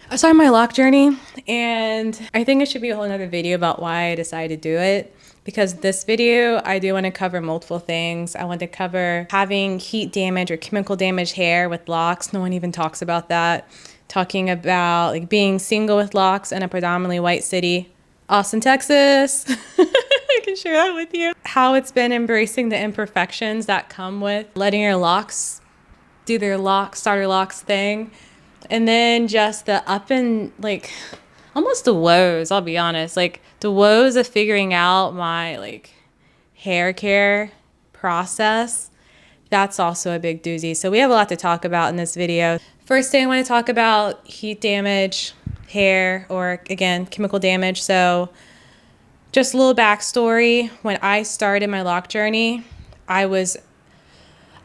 I started my lock journey, and I think it should be a whole nother video about why I decided to do it. Because this video, I do want to cover multiple things. I want to cover having heat damage or chemical damaged hair with locks. No one even talks about that. Talking about like being single with locks in a predominantly white city, Austin, Texas. I can share that with you. How it's been embracing the imperfections that come with letting your locks do their starter locks thing. And then just the up and like almost the woes, I'll be honest. Like the woes of figuring out my like hair care process. That's also a big doozy. So we have a lot to talk about in this video. First thing I want to talk about heat damage, hair, or again, chemical damage. So just a little backstory. When I started my lock journey, I just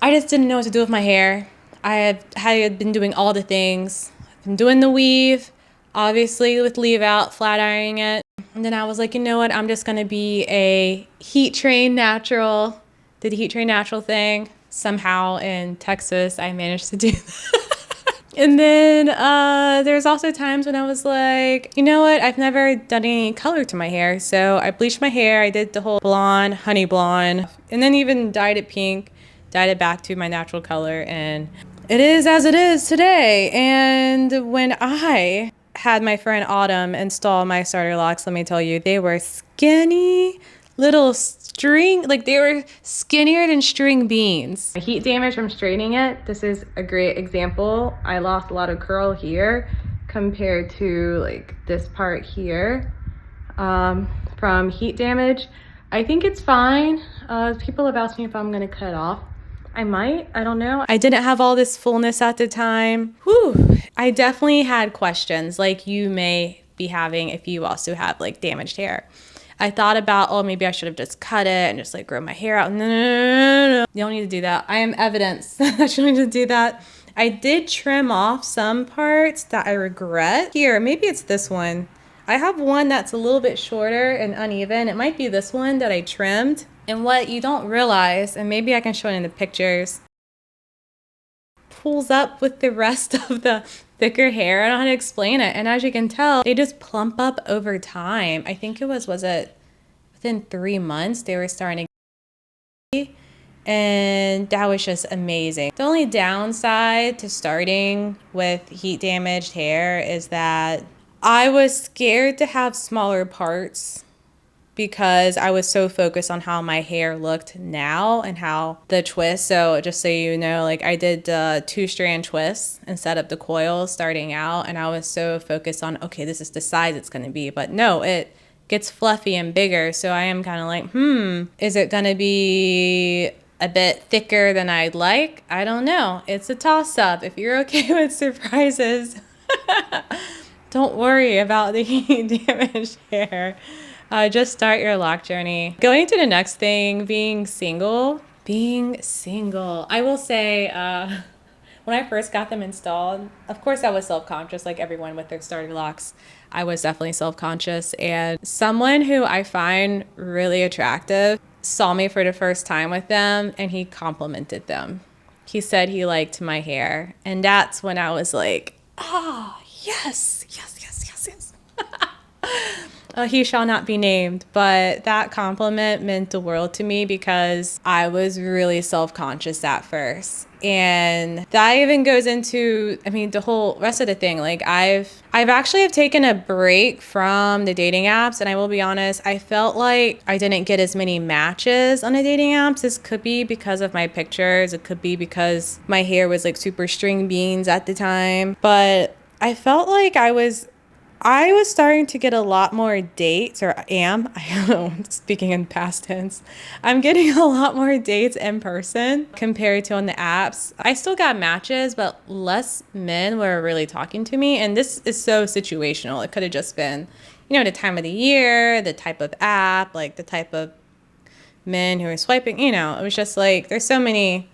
didn't know what to do with my hair. I had been doing all the things. I've been doing the weave, obviously with leave out, flat ironing it. And then I was like, you know what? I'm just going to be a heat trained natural. Did the heat trained natural thing. Somehow in Texas, I managed to do that. And then there's also times when I was like, you know what? I've never done any color to my hair. So I bleached my hair. I did the whole blonde, honey blonde, and then even dyed it pink, dyed it back to my natural color. And it is as it is today. And when I had my friend Autumn install my starter locks, let me tell you, they were skinny little string, like they were skinnier than string beans. Heat damage from straightening it. This is a great example. I lost a lot of curl here compared to like this part here from heat damage. I think it's fine. People have asked me if I'm gonna cut it off. I might, I don't know. I didn't have all this fullness at the time. Whew. I definitely had questions like you may be having if you also have like damaged hair. I thought about, oh, maybe I should have just cut it and just like grow my hair out. No. You don't need to do that. I am evidence that you don't need to do that. I did trim off some parts that I regret. Here, maybe it's this one. I have one that's a little bit shorter and uneven. It might be this one that I trimmed. And what you don't realize, and maybe I can show it in the pictures, pulls up with the rest of the thicker hair. I don't know how to explain it. And as you can tell, they just plump up over time. I think it was it within 3 months they were starting to, and that was just amazing. The only downside to starting with heat damaged hair is that I was scared to have smaller parts because I was so focused on how my hair looked now and how the twist. So just so you know, like I did the 2-strand twists instead of the coils starting out. And I was so focused on, okay, this is the size it's going to be. But no, it gets fluffy and bigger. So I am kind of like, is it going to be a bit thicker than I'd like? I don't know. It's a toss up. If you're okay with surprises, don't worry about the heat damaged hair. Just start your lock journey. Going to the next thing, being single. I will say, when I first got them installed, of course I was self-conscious like everyone with their starter locks. I was definitely self-conscious, and someone who I find really attractive saw me for the first time with them and he complimented them. He said he liked my hair, and that's when I was like, yes. He shall not be named, but that compliment meant the world to me because I was really self-conscious at first. And that even goes into, the whole rest of the thing. Like I've actually have taken a break from the dating apps, and I will be honest, I felt like I didn't get as many matches on the dating apps. This could be because of my pictures. It could be because my hair was like super string beans at the time. But I felt like I was starting to get a lot more dates, or I don't know, speaking in past tense. I'm getting a lot more dates in person compared to on the apps. I still got matches, but less men were really talking to me. And this is so situational. It could have just been, the time of the year, the type of app, like the type of men who are swiping, it was just like, there's so many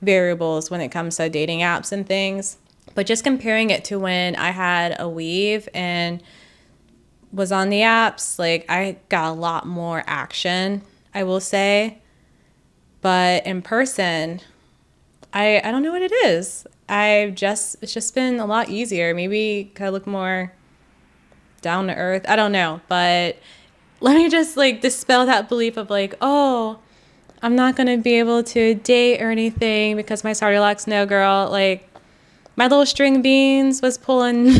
variables when it comes to dating apps and things. But just comparing it to when I had a weave and was on the apps, like I got a lot more action, I will say. But in person, I don't know what it is. it's just been a lot easier. Maybe could I look more down to earth? I don't know, but let me just like dispel that belief of like, oh, I'm not gonna be able to date or anything because my starter locks. No, girl, like my little string beans was pulling.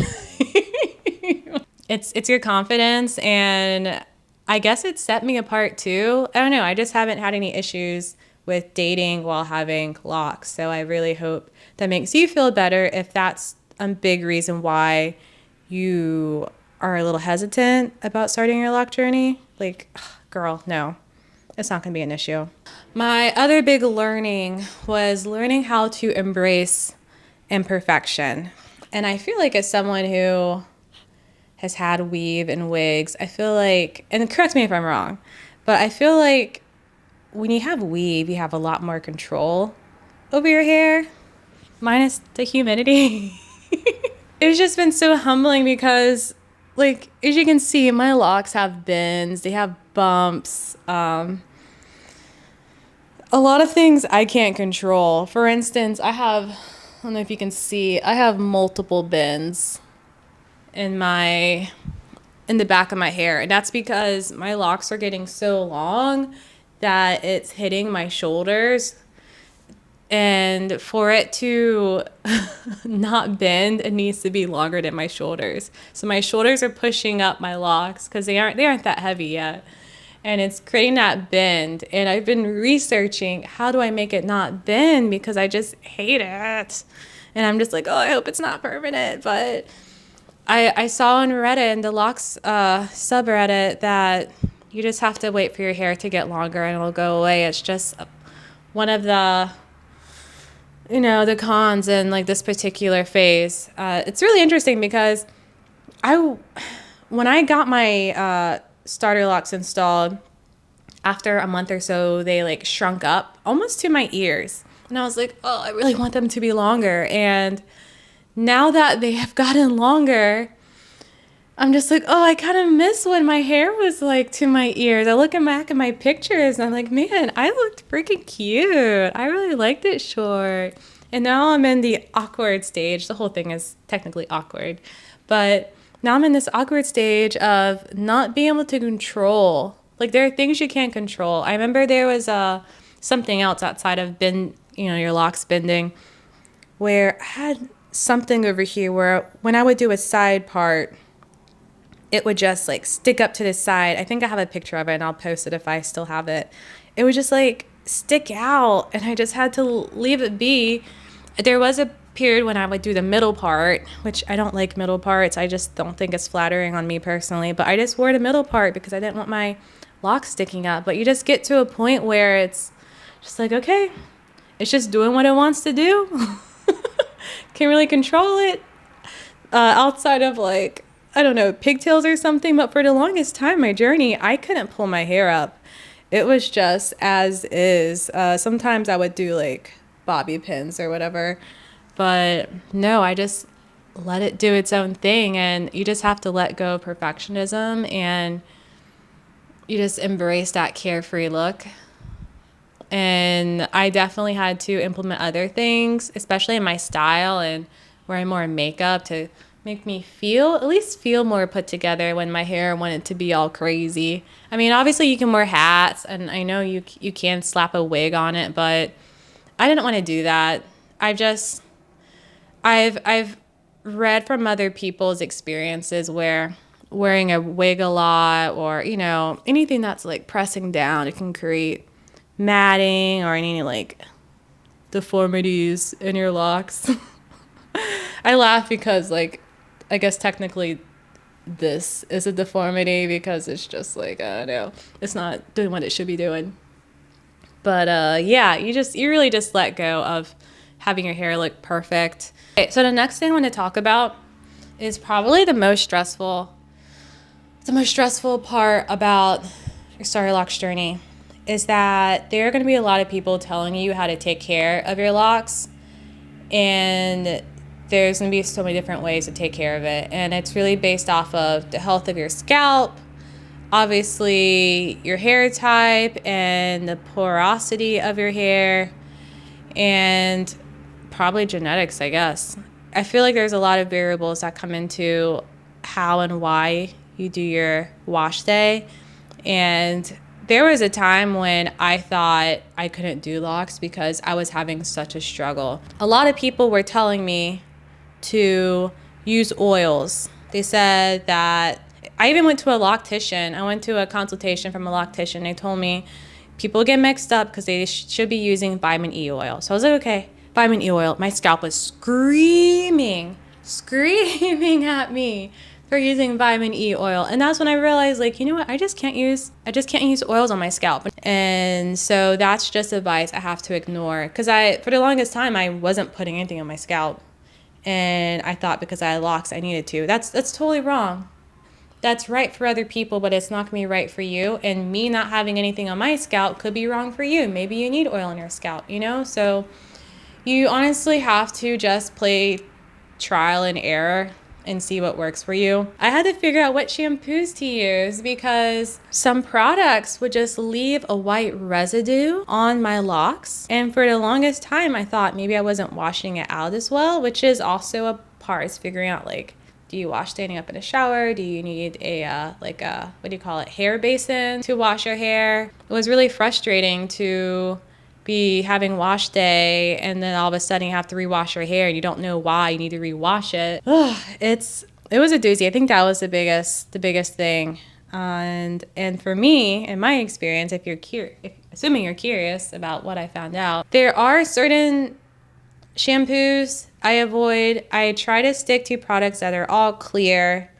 It's your confidence, and I guess it set me apart too. I don't know. I just haven't had any issues with dating while having locks. So I really hope that makes you feel better if that's a big reason why you are a little hesitant about starting your lock journey. Like, girl, no, it's not going to be an issue. My other big learning was learning how to embrace imperfection. And I feel like as someone who has had weave and wigs, I feel like, and correct me if I'm wrong, but I feel like when you have weave, you have a lot more control over your hair, minus the humidity. It's just been so humbling because, like, as you can see, my locks have bends, they have bumps. A lot of things I can't control. For instance, I don't know if you can see, I have multiple bends in the back of my hair, and that's because my locks are getting so long that it's hitting my shoulders, and for it to not bend, it needs to be longer than my shoulders. So my shoulders are pushing up my locks because they aren't that heavy yet, and it's creating that bend. And I've been researching how do I make it not bend because I just hate it, and I'm just like, oh, I hope it's not permanent. But I saw on Reddit, in the locks subreddit, that you just have to wait for your hair to get longer and it'll go away. It's just one of the, the cons in like this particular phase. It's really interesting because when I got my starter locks installed, after a month or so, they like shrunk up almost to my ears. And I was like, oh, I really want them to be longer. And now that they have gotten longer, I'm just like, oh, I kind of miss when my hair was like to my ears. I look back at my pictures and I'm like, man, I looked freaking cute. I really liked it short. And now I'm in the awkward stage. The whole thing is technically awkward. But now I'm in this awkward stage of not being able to control. Like, there are things you can't control. I remember there was something else outside of your locks bending, where I had something over here where when I would do a side part, it would just like stick up to the side. I think I have a picture of it and I'll post it if I still have it. It would just like stick out and I just had to leave it be. There was a period when I would do the middle part, which I don't like middle parts. I just don't think it's flattering on me personally, but I just wore the middle part because I didn't want my locks sticking up. But you just get to a point where it's just like, okay, it's just doing what it wants to do. Can't really control it outside of like, I don't know, pigtails or something. But for the longest time, my journey, I couldn't pull my hair up. It was just as is. Sometimes I would do like bobby pins or whatever. But no, I just let it do its own thing. And you just have to let go of perfectionism and you just embrace that carefree look. And I definitely had to implement other things, especially in my style and wearing more makeup to make me at least feel more put together when my hair wanted to be all crazy. I mean, obviously you can wear hats and I know you can slap a wig on it, but I didn't want to do that. I've read from other people's experiences where wearing a wig a lot or, anything that's like pressing down, it can create matting or any like deformities in your locks. I laugh because like I guess technically this is a deformity because it's just like I don't know, it's not doing what it should be doing. But yeah, you really just let go of having your hair look perfect. Okay, so the next thing I want to talk about is probably the most stressful part about your starter locks journey. Is that there are going to be a lot of people telling you how to take care of your locks, and there's going to be so many different ways to take care of it, and it's really based off of the health of your scalp, obviously your hair type and the porosity of your hair, and Probably genetics, I guess. I feel like there's a lot of variables that come into how and why you do your wash day. And there was a time when I thought I couldn't do locks because I was having such a struggle. A lot of people were telling me to use oils. They said that I even went to a loctician. I went to a consultation from a loctician. They told me people get mixed up because they should be using vitamin E oil. So I was like, okay, vitamin E oil. My scalp was screaming at me for using vitamin E oil. And that's when I realized, like, you know what? I just can't use oils on my scalp. And so that's just advice I have to ignore, because for the longest time, I wasn't putting anything on my scalp. And I thought because I had locks, I needed to. That's totally wrong. That's right for other people, but it's not going to be right for you. And me not having anything on my scalp could be wrong for you. Maybe you need oil on your scalp, you know? So you honestly have to just play trial and error and see what works for you. I had to figure out what shampoos to use because some products would just leave a white residue on my locks. And for the longest time, I thought maybe I wasn't washing it out as well, which is also a part, is figuring out, like, do you wash standing up in a shower? Do you need a hair basin to wash your hair? It was really frustrating to be having wash day and then all of a sudden you have to rewash your hair and you don't know why you need to rewash it. It was a doozy. I think that was the biggest thing. And for me, in my experience, assuming you're curious about what I found out, there are certain shampoos I avoid. I try to stick to products that are all clear,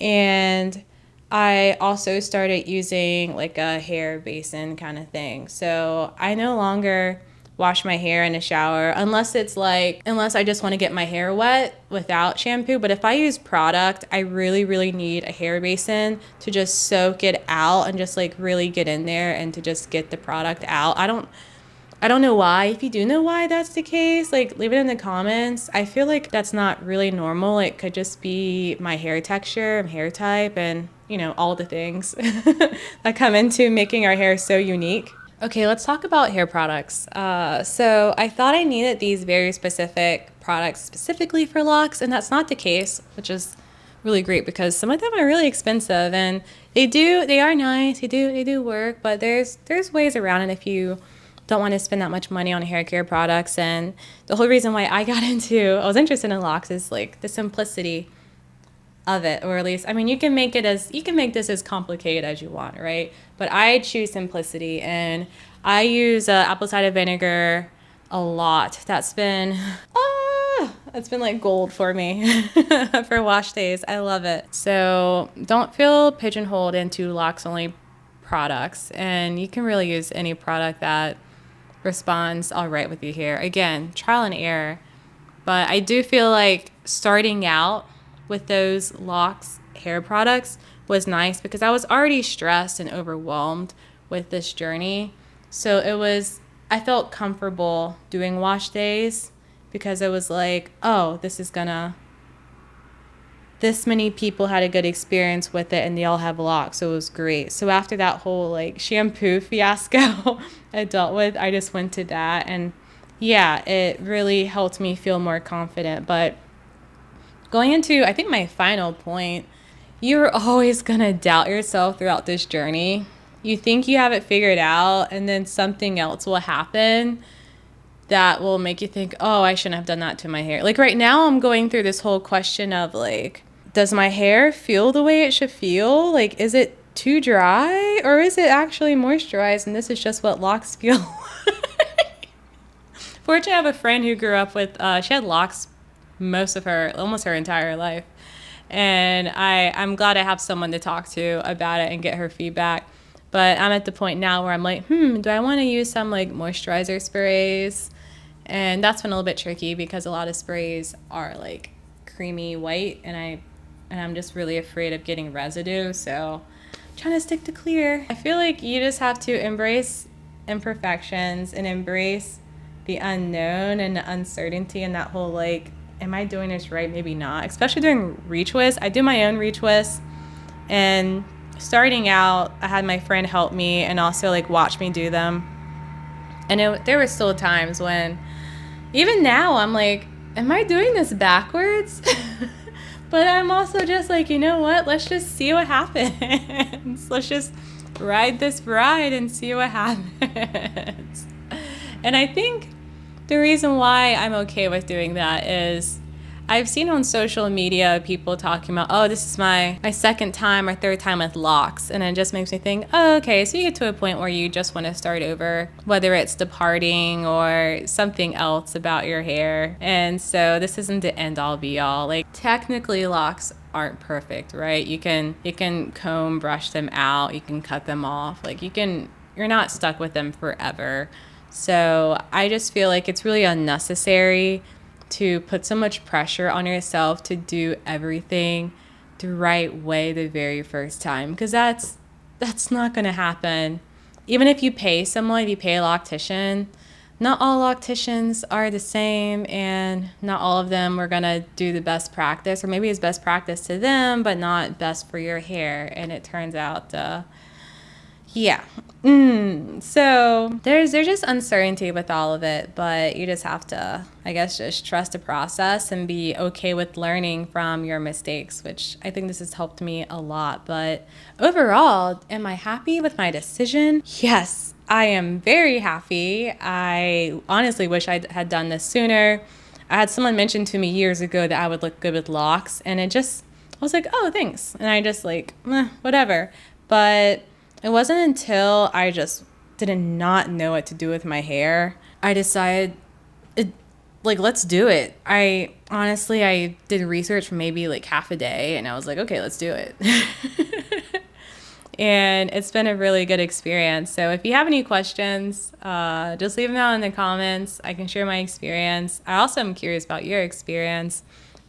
and I also started using like a hair basin kind of thing. So I no longer wash my hair in the shower unless I just want to get my hair wet without shampoo. But if I use product, I really, really need a hair basin to just soak it out and just like really get in there and to just get the product out. I don't know why. If you do know why that's the case, like, leave it in the comments. I feel like that's not really normal. It could just be my hair texture, hair type, and, you know, all the things that come into making our hair so unique. Okay, let's talk about hair products. So I thought I needed these very specific products specifically for locks, and that's not the case, which is really great because some of them are really expensive, and they are nice, they do work, but there's ways around it if you don't want to spend that much money on hair care products. And the whole reason why I was interested in locks is like the simplicity of it, or at least, I mean, you can make this as complicated as you want, right? But I choose simplicity, and I use apple cider vinegar a lot. That's been like gold for me for wash days. I love it. So don't feel pigeonholed into locks only products, and you can really use any product that responds all right with your hair. Again, trial and error. But I do feel like starting out with those locks hair products was nice because I was already stressed and overwhelmed with this journey. So I felt comfortable doing wash days because it was like, oh, this many people had a good experience with it and they all have locks, so it was great. So after that whole like shampoo fiasco I dealt with, I just went to that, and yeah, it really helped me feel more confident. But going into, I think, my final point, you're always gonna doubt yourself throughout this journey. You think you have it figured out, and then something else will happen that will make you think, oh, I shouldn't have done that to my hair. Like right now I'm going through this whole question of like, does my hair feel the way it should feel? Like, is it too dry or is it actually moisturized? And this is just what locks feel like. Fortunately, I have a friend who grew up with, she had locks almost her entire life. And I'm glad I have someone to talk to about it and get her feedback. But I'm at the point now where I'm like, do I want to use some like moisturizer sprays? And that's been a little bit tricky because a lot of sprays are like creamy white, and I'm just really afraid of getting residue, so I'm trying to stick to clear. I feel like you just have to embrace imperfections and embrace the unknown and the uncertainty and that whole like, am I doing this right? Maybe not. Especially during retwists. I do my own retwists, and starting out, I had my friend help me and also like watch me do them. And there were still times when Even now, I'm like, am I doing this backwards? But I'm also just like, you know what? Let's just see what happens. Let's just ride this ride and see what happens. And I think the reason why I'm okay with doing that is I've seen on social media people talking about, oh, this is my second time or third time with locks. And it just makes me think, oh, okay, so you get to a point where you just want to start over, whether it's departing or something else about your hair. And so this isn't the end all be all. Like, technically locks aren't perfect, right? You can comb, brush them out, you can cut them off. Like, you're not stuck with them forever. So I just feel like it's really unnecessary to put so much pressure on yourself to do everything the right way the very first time, because that's not going to happen. Even if you pay someone, if you pay a loctician, not all locticians are the same, and not all of them are going to do the best practice, or maybe it's best practice to them but not best for your hair, and it turns out yeah. So there's just uncertainty with all of it, but you just have to, I guess, just trust the process and be okay with learning from your mistakes, which I think this has helped me a lot. But overall, am I happy with my decision? Yes, I am very happy. I honestly wish I had done this sooner. I had someone mention to me years ago that I would look good with locks, and I was like, oh, thanks. And I just like, whatever. But it wasn't until I just did not know what to do with my hair, I decided, let's do it. I did research for maybe like half a day, and I was like, okay, let's do it. And it's been a really good experience. So if you have any questions, just leave them out in the comments. I can share my experience. I also am curious about your experience.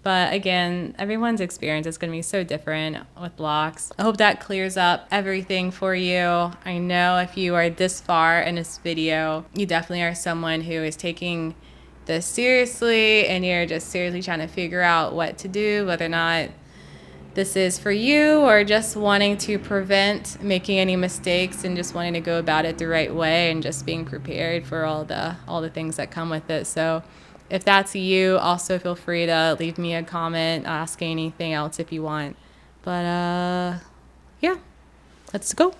But again, everyone's experience is going to be so different with locks. I hope that clears up everything for you. I know if you are this far in this video, you definitely are someone who is taking this seriously, and you're just seriously trying to figure out what to do, whether or not this is for you, or just wanting to prevent making any mistakes and just wanting to go about it the right way and just being prepared for all the things that come with it. So if that's you, also feel free to leave me a comment, ask anything else if you want. But yeah, let's go.